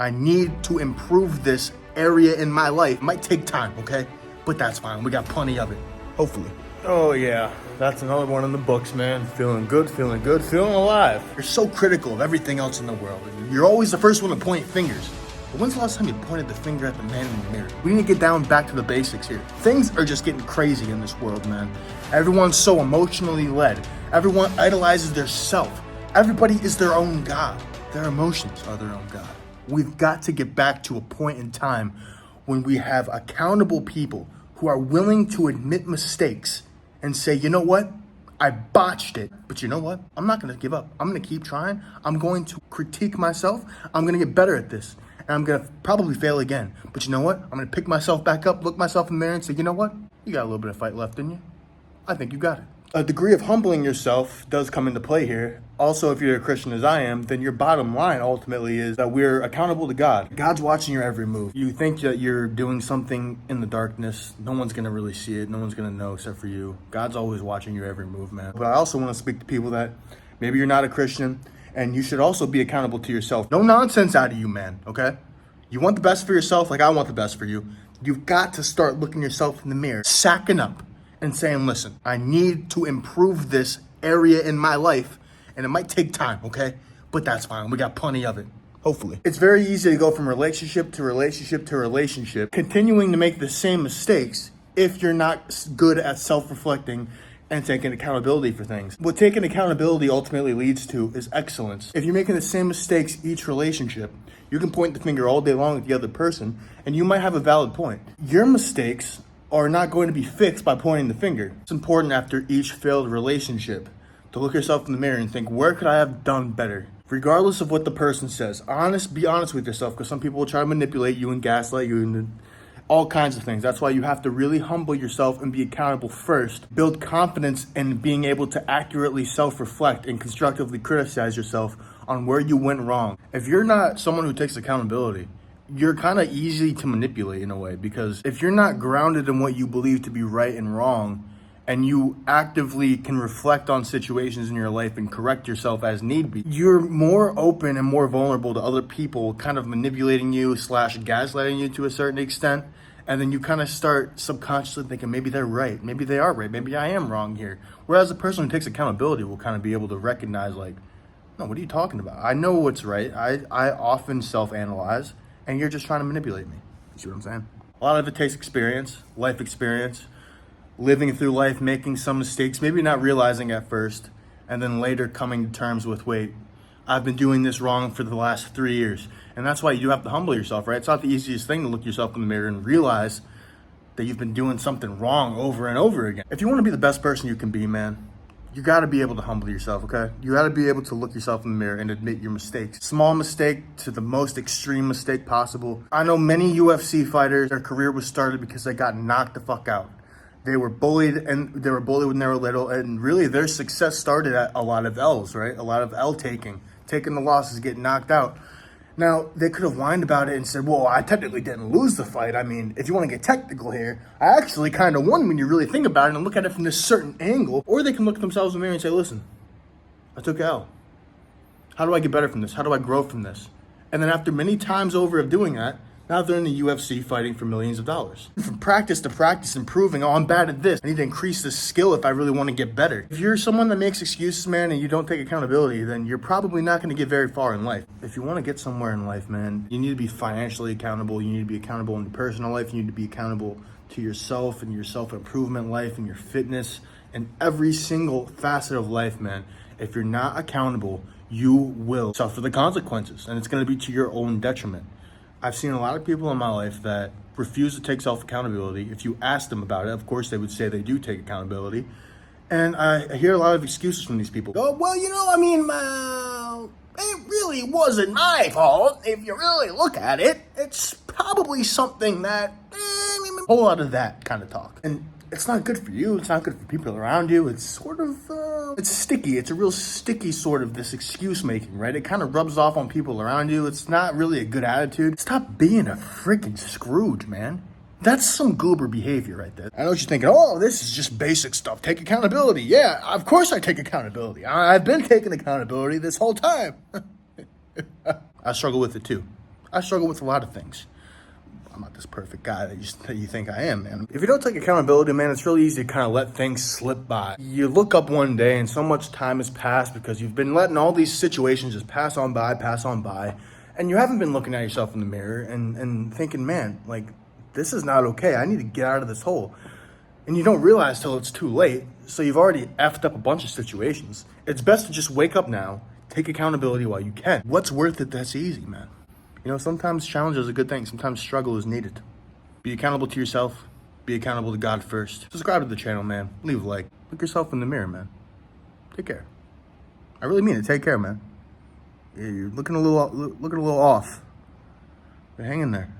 I need to improve this area in my life. It might take time, okay? But that's fine. We got plenty of it, hopefully. Oh yeah, that's another one in the books, man. Feeling good, feeling alive. You're so critical of everything else in the world. You're always the first one to point fingers. But when's the last time you pointed the finger at the man in the mirror? We need to get down back to the basics here. Things are just getting crazy in this world, man. Everyone's so emotionally led. Everyone idolizes their self. Everybody is their own God. Their emotions are their own God. We've got to get back to a point in time when we have accountable people who are willing to admit mistakes and say, you know what? I botched it. But you know what? I'm not going to give up. I'm going to keep trying. I'm going to critique myself. I'm going to get better at this. And I'm going to probably fail again. But you know what? I'm going to pick myself back up, look myself in the mirror and say, you know what? You got a little bit of fight left in you. I think you got it. A degree of humbling yourself does come into play here. Also, if you're a Christian as I am, then your bottom line ultimately is that we're accountable to God. God's watching your every move. You think that you're doing something in the darkness. No one's going to really see it. No one's going to know except for you. God's always watching your every move, man. But I also want to speak to people that maybe you're not a Christian and you should also be accountable to yourself. No nonsense out of you, man, okay? You want the best for yourself like I want the best for you. You've got to start looking yourself in the mirror, sacking up and saying, listen, I need to improve this area in my life. And it might take time, okay? But that's fine. We got plenty of it, hopefully. It's very easy to go from relationship to relationship to relationship, continuing to make the same mistakes if you're not good at self-reflecting and taking accountability for things. What taking accountability ultimately leads to is excellence. If you're making the same mistakes each relationship, you can point the finger all day long at the other person, and you might have a valid point. Your mistakes are not going to be fixed by pointing the finger. It's important after each failed relationship to look yourself in the mirror and think, where could I have done better? Regardless of what the person says, be honest with yourself, because some people will try to manipulate you and gaslight you and all kinds of things. That's why you have to really humble yourself and be accountable first. Build confidence in being able to accurately self-reflect and constructively criticize yourself on where you went wrong. If you're not someone who takes accountability, you're kind of easy to manipulate in a way, because if you're not grounded in what you believe to be right and wrong, and you actively can reflect on situations in your life and correct yourself as need be, you're more open and more vulnerable to other people kind of manipulating you / gaslighting you to a certain extent. And then you kind of start subconsciously thinking, maybe they're right. Maybe they are right. Maybe I am wrong here. Whereas the person who takes accountability will kind of be able to recognize, like, no, what are you talking about? I know what's right. I often self-analyze, and you're just trying to manipulate me. You see what I'm saying? A lot of it takes experience, life experience, living through life, making some mistakes, maybe not realizing at first, and then later coming to terms with, wait, I've been doing this wrong for the last 3 years. And that's why you do have to humble yourself, right? It's not the easiest thing to look yourself in the mirror and realize that you've been doing something wrong over and over again. If you want to be the best person you can be, man, you got to be able to humble yourself, okay? You got to be able to look yourself in the mirror and admit your mistakes. Small mistake to the most extreme mistake possible. I know many UFC fighters, their career was started because they got knocked the fuck out. They were bullied, and they were bullied when they were little, and really their success started at a lot of L's, right? A lot of L taking the losses, getting knocked out. Now, they could have whined about it and said, well, I technically didn't lose the fight. I mean, if you want to get technical here, I actually kind of won when you really think about it and look at it from this certain angle. Or they can look at themselves in the mirror and say, listen, I took L. How do I get better from this? How do I grow from this? And then after many times over of doing that, now they're in the UFC fighting for millions of dollars. From practice to practice, improving. Oh, I'm bad at this. I need to increase this skill if I really want to get better. If you're someone that makes excuses, man, and you don't take accountability, then you're probably not going to get very far in life. If you want to get somewhere in life, man, you need to be financially accountable. You need to be accountable in your personal life. You need to be accountable to yourself and your self-improvement life and your fitness and every single facet of life, man. If you're not accountable, you will suffer the consequences, and it's going to be to your own detriment. I've seen a lot of people in my life that refuse to take self-accountability. If you ask them about it, of course, they would say they do take accountability. And I hear a lot of excuses from these people. Oh, well, it really wasn't my fault. If you really look at it, it's probably something that, a whole lot of that kind of talk. And it's not good for you. It's not good for people around you. It's sort of, it's sticky. It's a real sticky sort of this excuse making, right? It kind of rubs off on people around you. It's not really a good attitude. Stop being a freaking Scrooge, man. That's some goober behavior right there. I know what you're thinking, oh, this is just basic stuff. Take accountability. Yeah, of course I take accountability. I've been taking accountability this whole time. I struggle with it too. I struggle with a lot of things. I'm not this perfect guy that you think I am, man. If you don't take accountability, man, it's really easy to kind of let things slip by. You look up one day and so much time has passed because you've been letting all these situations just pass on by, and you haven't been looking at yourself in the mirror and thinking, man, like, this is not okay. I need to get out of this hole. And you don't realize till it's too late, so you've already effed up a bunch of situations. It's best to just wake up now, take accountability while you can. What's worth it that's easy, man? You know, sometimes challenge is a good thing. Sometimes struggle is needed. Be accountable to yourself. Be accountable to God first. Subscribe to the channel, man. Leave a like. Look yourself in the mirror, man. Take care. I really mean it. Take care, man. Yeah, you're looking a little off. But hang in there.